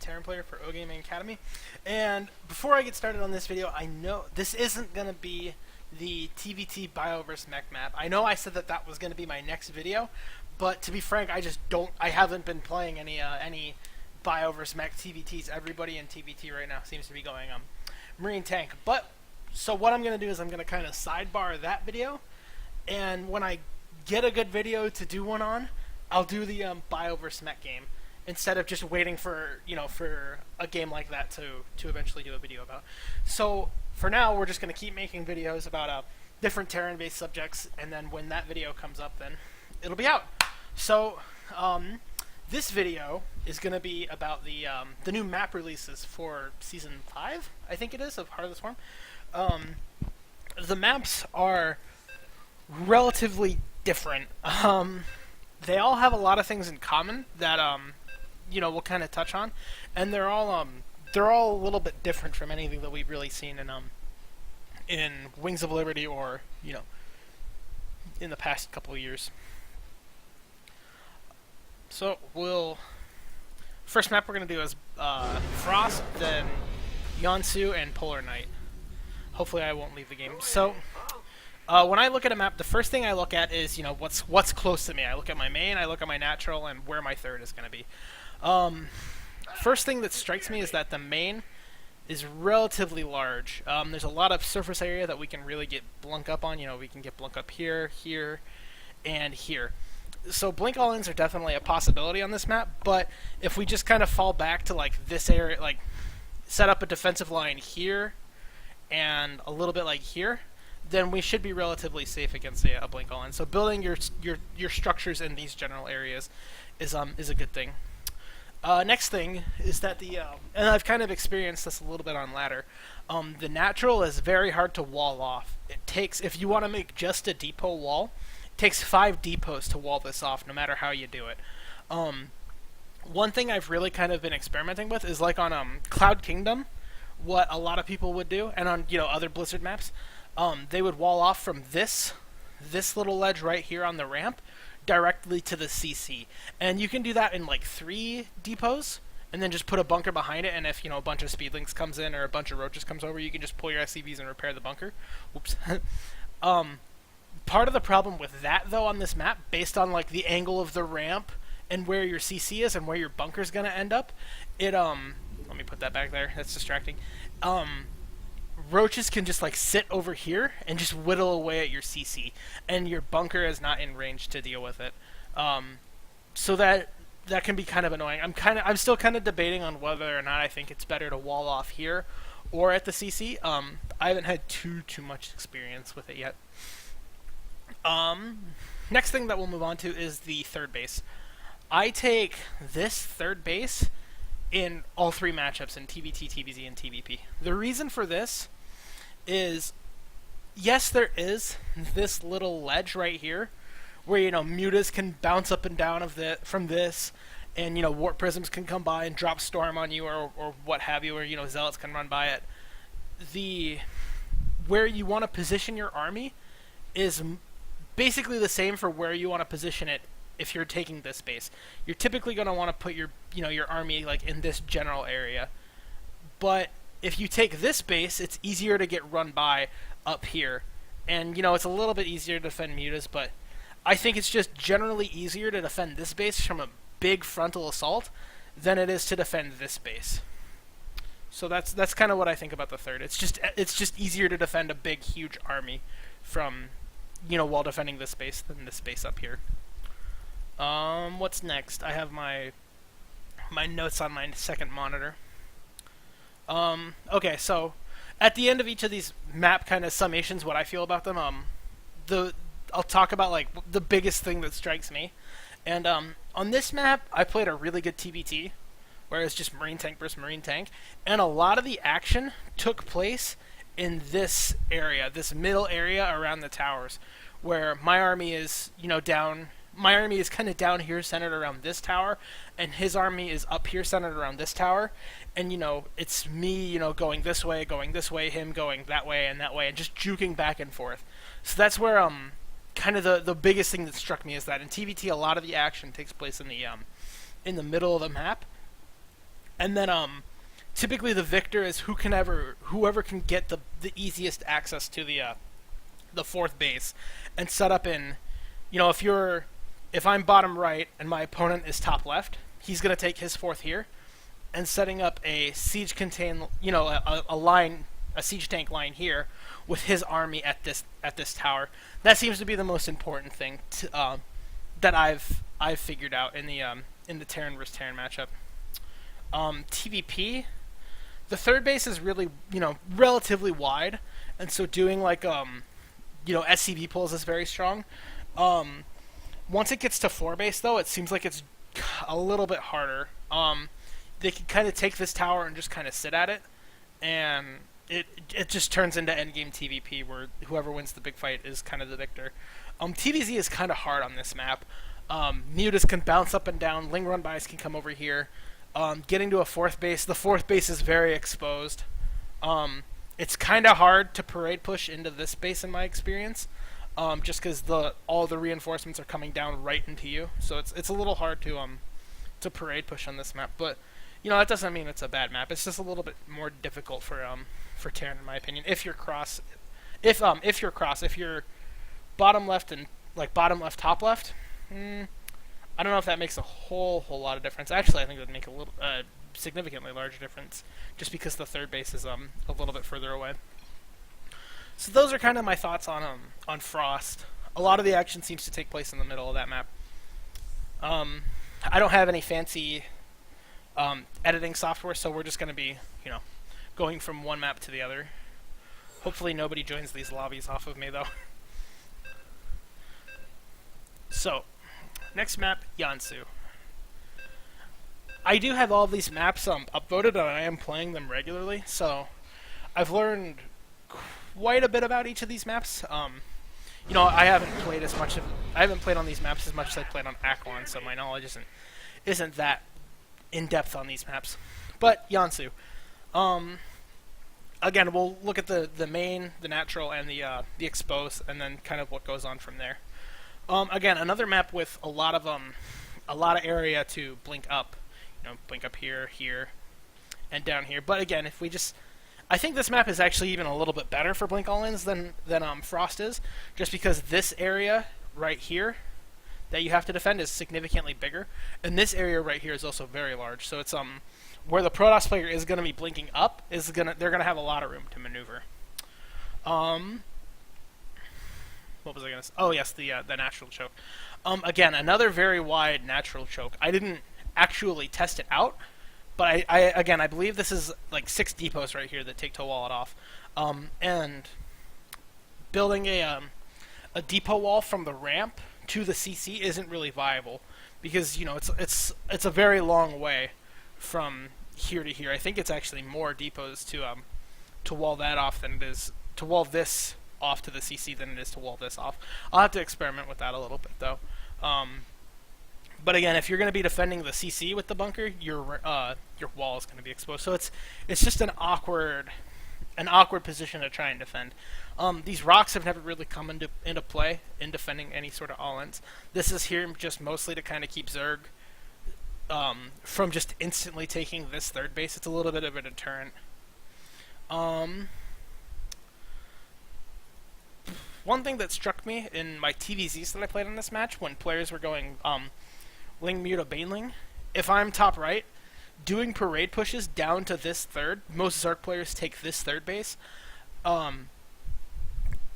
Terran player for O Gaming Academy. And before I get started on this video, I know this isn't going to be the TVT Bio vs Mech map. I know I said that that was going to be my next video, but to be frank, I haven't been playing any Bio vs Mech TVTs. Everybody in TVT right now seems to be going Marine Tank. But so what I'm going to do is I'm going to kind of sidebar that video, and when I get a good video to do one on, I'll do the Bio vs Mech game instead of just waiting for for a game like that to eventually do a video about. So for now, we're just going to keep making videos about different Terran-based subjects, and then when that video comes up, then it'll be out. So this video is going to be about the new map releases for Season 5, I think it is, of Heart of the Swarm. The maps are relatively different. They all have a lot of things in common that we'll kind of touch on, and they're all a little bit different from anything that we've really seen in Wings of Liberty or in the past couple of years. So first map we're gonna do is Frost, then Yawns and Polar Night. Hopefully I won't leave the game. So when I look at a map, the first thing I look at is what's close to me. I look at my main, I look at my natural, and where my third is going to be. First thing that strikes me is that the main is relatively large. There's a lot of surface area that we can really get blunk up on. We can get blunk up here, here, and here. So blink all-ins are definitely a possibility on this map, but if we just kind of fall back to like this area, like set up a defensive line here and a little bit like here, then we should be relatively safe against a blink all-in. So building your structures in these general areas is a good thing. Next thing is that and I've kind of experienced this a little bit on ladder. The natural is very hard to wall off. It takes, if you want to make just a depot wall, it takes 5 depots to wall this off, no matter how you do it. One thing I've really kind of been experimenting with is like on Cloud Kingdom, what a lot of people would do, and on other Blizzard maps. They would wall off from this little ledge right here on the ramp directly to the CC. And you can do that in like 3 depots, and then just put a bunker behind it, and if a bunch of speedlings comes in or a bunch of roaches comes over, you can just pull your SCVs and repair the bunker. Whoops. Part of the problem with that, though, on this map, based on like the angle of the ramp and where your CC is and where your bunker's gonna end up, let me put that back there, that's distracting. Roaches can just like sit over here and just whittle away at your CC, and your bunker is not in range to deal with it. So that can be kind of annoying. I'm still kind of debating on whether or not I think it's better to wall off here or at the CC. I haven't had too much experience with it yet. Next thing that we'll move on to is the third base. I take this third base in all 3 matchups, in TVT, TVZ, and TVP. The reason for this is, yes, there is this little ledge right here where mutas can bounce up and down from this, and warp prisms can come by and drop storm on you or what have you, or zealots can run by it. Where you want to position your army is basically the same for where you want to position it. If you're taking this base, you're typically going to want to put your army like in this general area. But if you take this base, it's easier to get run by up here, and it's a little bit easier to defend mutas. But I think it's just generally easier to defend this base from a big frontal assault than it is to defend this base. So that's kind of what I think about the third. It's just easier to defend a big, huge army from while defending this base than this base up here. What's next? I have my notes on my second monitor. Okay, so at the end of each of these map kind of summations, what I feel about them, I'll talk about like the biggest thing that strikes me. And on this map, I played a really good TVT, where it's just Marine Tank versus Marine Tank, and a lot of the action took place in this area, this middle area around the towers, where my army is down. My army is kind of down here, centered around this tower, and his army is up here, centered around this tower. And, it's me, going this way, him going that way, and just juking back and forth. So that's where, kind of the biggest thing that struck me is that in TVT, a lot of the action takes place in the middle of the map. and then typically the victor is whoever can get the easiest access to the fourth base and set up in, if I'm bottom right and my opponent is top left, he's gonna take his fourth here, and setting up a siege contain, a line, a siege tank line here with his army at this tower. That seems to be the most important thing that I've figured out in the Terran versus Terran matchup. TVP, the third base is really relatively wide, and so doing like SCV pulls is very strong. Once it gets to 4 base though, it seems like it's a little bit harder. They can kind of take this tower and just kind of sit at it, and it just turns into endgame TVP where whoever wins the big fight is kind of the victor. TVZ is kind of hard on this map. Mutas can bounce up and down. Ling run bys can come over here. Getting to a fourth base, the fourth base is very exposed. It's kind of hard to parade push into this base in my experience, just because all the reinforcements are coming down right into you. So it's a little hard to parade push on this map. But that doesn't mean it's a bad map. It's just a little bit more difficult for Terran, in my opinion. If you're bottom left and bottom left, top left, I don't know if that makes a whole lot of difference. Actually, I think it would make a little significantly larger difference, just because the third base is a little bit further away. So those are kind of my thoughts on Frost. A lot of the action seems to take place in the middle of that map. I don't have any fancy editing software, so we're just going to be going from one map to the other. Hopefully nobody joins these lobbies off of me though. So, next map, Yawns. I do have all of these maps upvoted, and I am playing them regularly, so I've learned quite a bit about each of these maps. I haven't played on these maps as much as I played on Aquan, so my knowledge isn't that in depth on these maps. But Yawns. Again, we'll look at the main, the natural, and the exposed, and then kind of what goes on from there. Again, another map with a lot of area to blink up. Blink up here, and down here. But again, I think this map is actually even a little bit better for blink all-ins than Frost is, just because this area right here that you have to defend is significantly bigger, and this area right here is also very large. So it's where the Protoss player is going to be blinking up they're going to have a lot of room to maneuver. What was I going to say? Oh yes, the natural choke. Again, another very wide natural choke. I didn't actually test it out, but I believe this is like 6 depots right here that take to wall it off. And building a depot wall from the ramp to the CC isn't really viable, because it's a very long way from here to here. I think it's actually more depots to wall that off than it is to wall this off to the CC than it is to wall this off. I'll have to experiment with that a little bit though. But again, if you're going to be defending the CC with the bunker, your wall is going to be exposed. So it's just an awkward position to try and defend. These rocks have never really come into play in defending any sort of all-ins. This is here just mostly to kind of keep Zerg from just instantly taking this third base. It's a little bit of a deterrent. One thing that struck me in my TVZs that I played in this match, when players were going Ling Muta Baneling, if I'm top right, doing parade pushes down to this third, most Zerg players take this third base.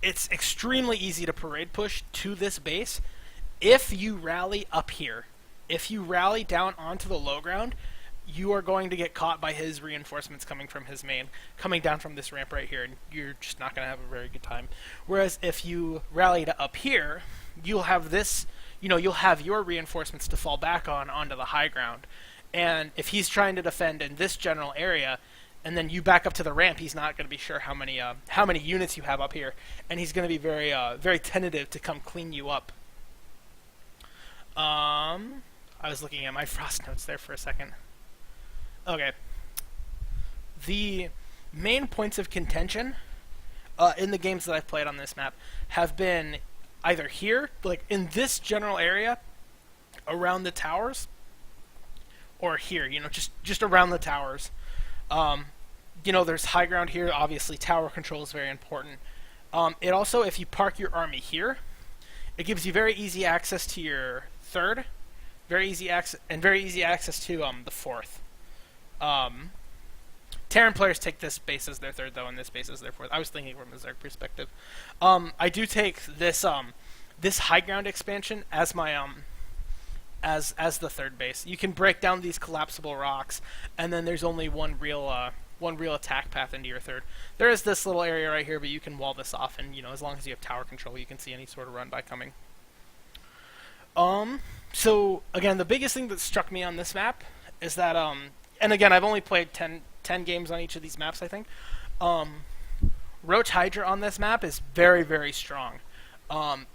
It's extremely easy to parade push to this base if you rally up here. If you rally down onto the low ground, you are going to get caught by his reinforcements coming from his main, coming down from this ramp right here, and you're just not going to have a very good time. Whereas if you rally to up here, you'll have this, you'll have your reinforcements to fall back onto the high ground. And if he's trying to defend in this general area, and then you back up to the ramp, he's not going to be sure how many units you have up here, and he's going to be very tentative to come clean you up. I was looking at my Frost notes there for a second. Okay. The main points of contention in the games that I've played on this map have been either here, like in this general area around the towers, or here, you know, just around the towers. You know, there's high ground here. Obviously, tower control is very important. It also, if you park your army here, it gives you very easy access to your third, very easy access to the fourth. Terran players take this base as their third, though, and this base as their fourth. I was thinking from a Zerg perspective. I do take this this high ground expansion as my as the third base. You can break down these collapsible rocks, and then there's only one real attack path into your third. There is this little area right here, but you can wall this off, and you know, as long as you have tower control, you can see any sort of run by coming. So again, the biggest thing that struck me on this map is that and again, I've only played 10 games on each of these maps, I think. Roach Hydra on this map is very, very strong.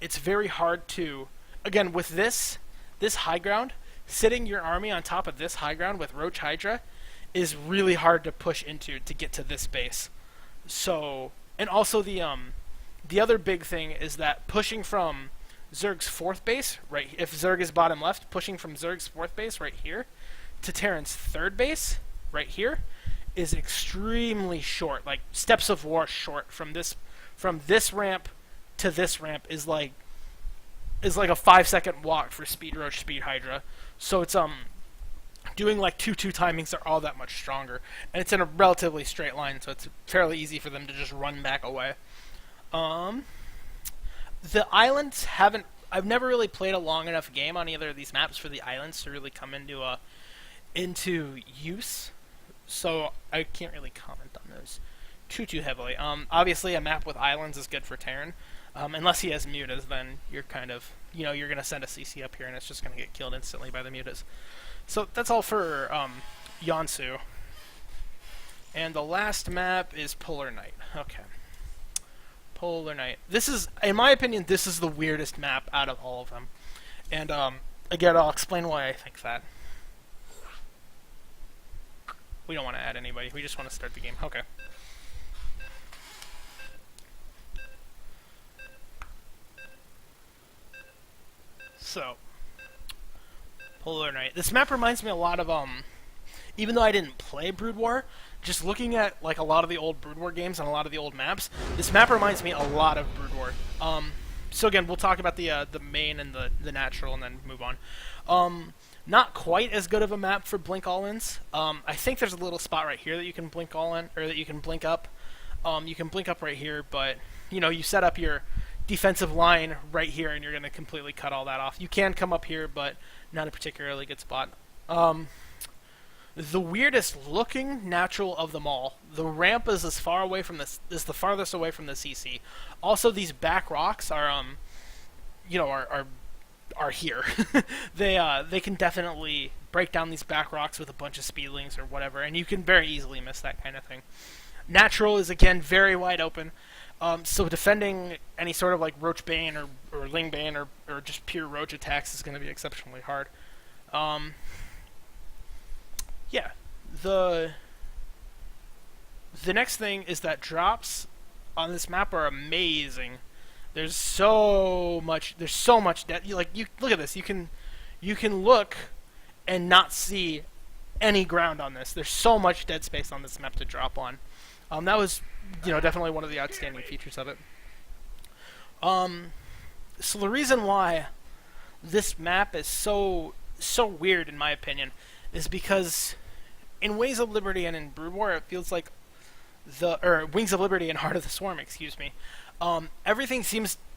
It's very hard to, again, with this high ground, sitting your army on top of this high ground with Roach Hydra is really hard to push into to get to this base. So, and also the other big thing is that pushing from Zerg's fourth base, right, if Zerg is bottom left, pushing from Zerg's fourth base right here to Terran's third base right here is extremely short, like steps of war short. From this ramp to this ramp is like a 5-second walk for Speed Roach, Speed Hydra. So it's doing like 2-2 timings are all that much stronger, and it's in a relatively straight line, so it's fairly easy for them to just run back away. The islands I've never really played a long enough game on either of these maps for the islands to really come into use, so I can't really comment on those too heavily. Obviously, a map with islands is good for Terran, unless he has mutas. Then you're kind of, you know, you're gonna send a CC up here, and it's just gonna get killed instantly by the mutas. So that's all for Yawns. And the last map is Polar Night. Okay. Polar Night. This is, in my opinion, this is the weirdest map out of all of them. And again, I'll explain why I think that. We don't want to add anybody. We just want to start the game. Okay. So, Polar Night. This map reminds me a lot of even though I didn't play Brood War, just looking at like a lot of the old Brood War games and a lot of the old maps, this map reminds me a lot of Brood War. So again, we'll talk about the main and the natural, and then move on. Not quite as good of a map for blink all-ins. I think there's a little spot right here that you can blink all-in, or that you can blink up. You can blink up right here, but you know, you set up your defensive line right here, and you're going to completely cut all that off. You can come up here, but not a particularly good spot. The weirdest looking natural of them all. The ramp is as far away from this, is the farthest away from the CC. Also, these back rocks are, you know, are here. They can definitely break down these back rocks with a bunch of speedlings or whatever, and you can very easily miss that kind of thing. Natural is again very wide open, so defending any sort of like Roach Bane or Ling Bane or just pure Roach attacks is going to be exceptionally hard. Yeah, the next thing is that drops on this map are amazing. There's so much depth. Like, you look at this. You can look and not see any ground on this. There's so much dead space on this map to drop on. That was, you know, definitely one of the outstanding features of it. So the reason why this map is so weird, in my opinion, is because in Wings of Liberty and in Brood War, it feels like Wings of Liberty and Heart of the Swarm, excuse me. Everything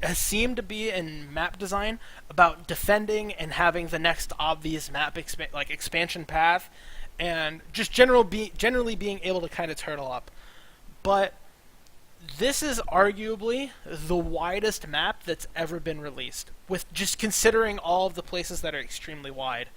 has seemed to be in map design about defending and having the next obvious map expansion path, and just generally being able to kind of turtle up. But this is arguably the widest map that's ever been released, with just considering all of the places that are extremely wide.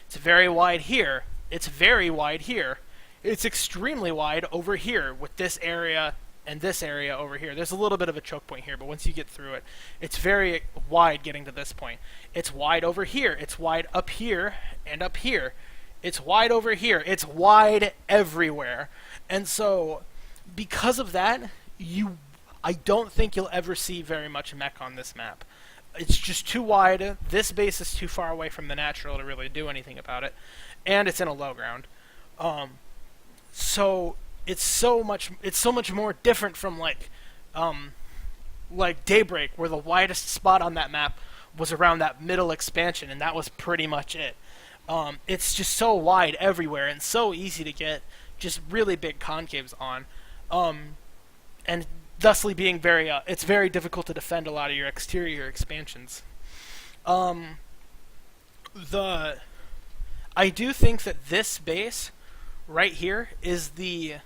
It's very wide here. It's very wide here. It's extremely wide over here with this area and this area over here. There's a little bit of a choke point here, but once you get through it, it's very wide getting to this point. It's wide over here. It's wide up here and up here. It's wide over here. It's wide everywhere. And so, because of that, I don't think you'll ever see very much mech on this map. It's just too wide. This base is too far away from the natural to really do anything about it. and it's in a low ground. So it's so much more different from like Daybreak, where the widest spot on that map was around that middle expansion, and that was pretty much it. It's just so wide everywhere and so easy to get just really big concaves on, and thusly being it's very difficult to defend a lot of your exterior expansions. I do think that this base right here is in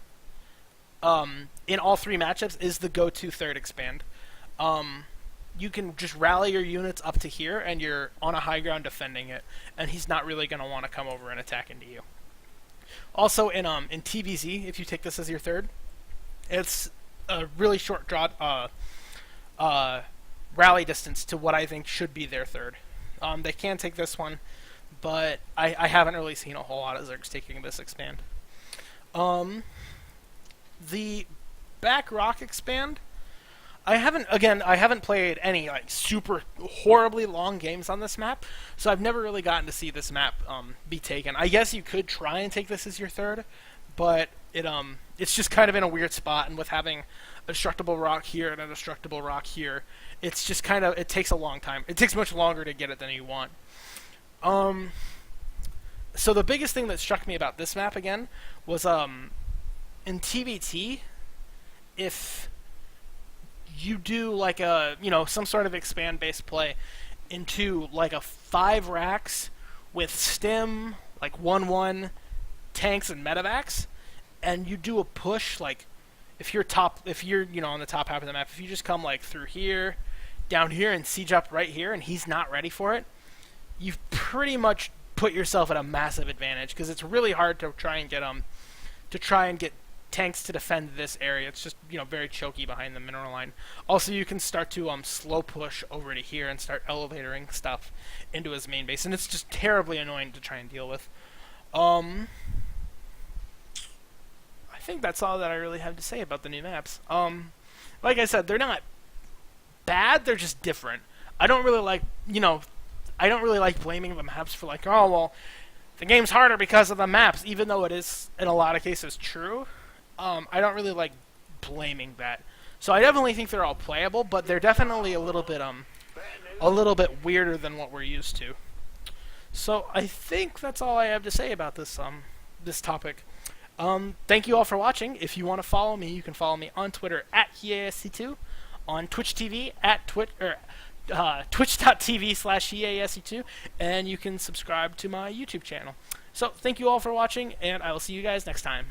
all three matchups, is the go-to third expand. You can just rally your units up to here, and you're on a high ground defending it, and he's not really going to want to come over and attack into you. Also, in TVZ, if you take this as your third, it's a really short rally distance to what I think should be their third. They can take this one, but I haven't really seen a whole lot of Zergs taking this expand. The back rock expand, I haven't played any like super horribly long games on this map, so I've never really gotten to see this map be taken. I guess you could try and take this as your third, but it's just kind of in a weird spot, and with having a destructible rock here and a destructible rock here, it's just kind of, it takes a long time. It takes much longer to get it than you want. So the biggest thing that struck me about this map again was in TVT, if you do like some sort of expand based play into like a 5 racks with stim, like 1-1 tanks and medevacs, and you do a push, like if you're on the top half of the map, if you just come like through here, down here, and siege up right here, and he's not ready for it, you've pretty much put yourself at a massive advantage, because it's really hard to try and get tanks to defend this area. It's just very choky behind the mineral line. Also, you can start to slow push over to here and start elevatoring stuff into his main base, and it's just terribly annoying to try and deal with. I think that's all that I really have to say about the new maps. Like I said, they're not bad, they're just different. I don't really like blaming the maps for like, oh well, the game's harder because of the maps, even though it is in a lot of cases true. I don't really like blaming that. So I definitely think they're all playable, but they're definitely a little bit weirder than what we're used to. So I think that's all I have to say about this topic. Thank you all for watching. If you want to follow me, you can follow me on Twitter at HeASC2, on Twitch TV at twitch.tv/HeASC2, and you can subscribe to my YouTube channel. So thank you all for watching, and I will see you guys next time.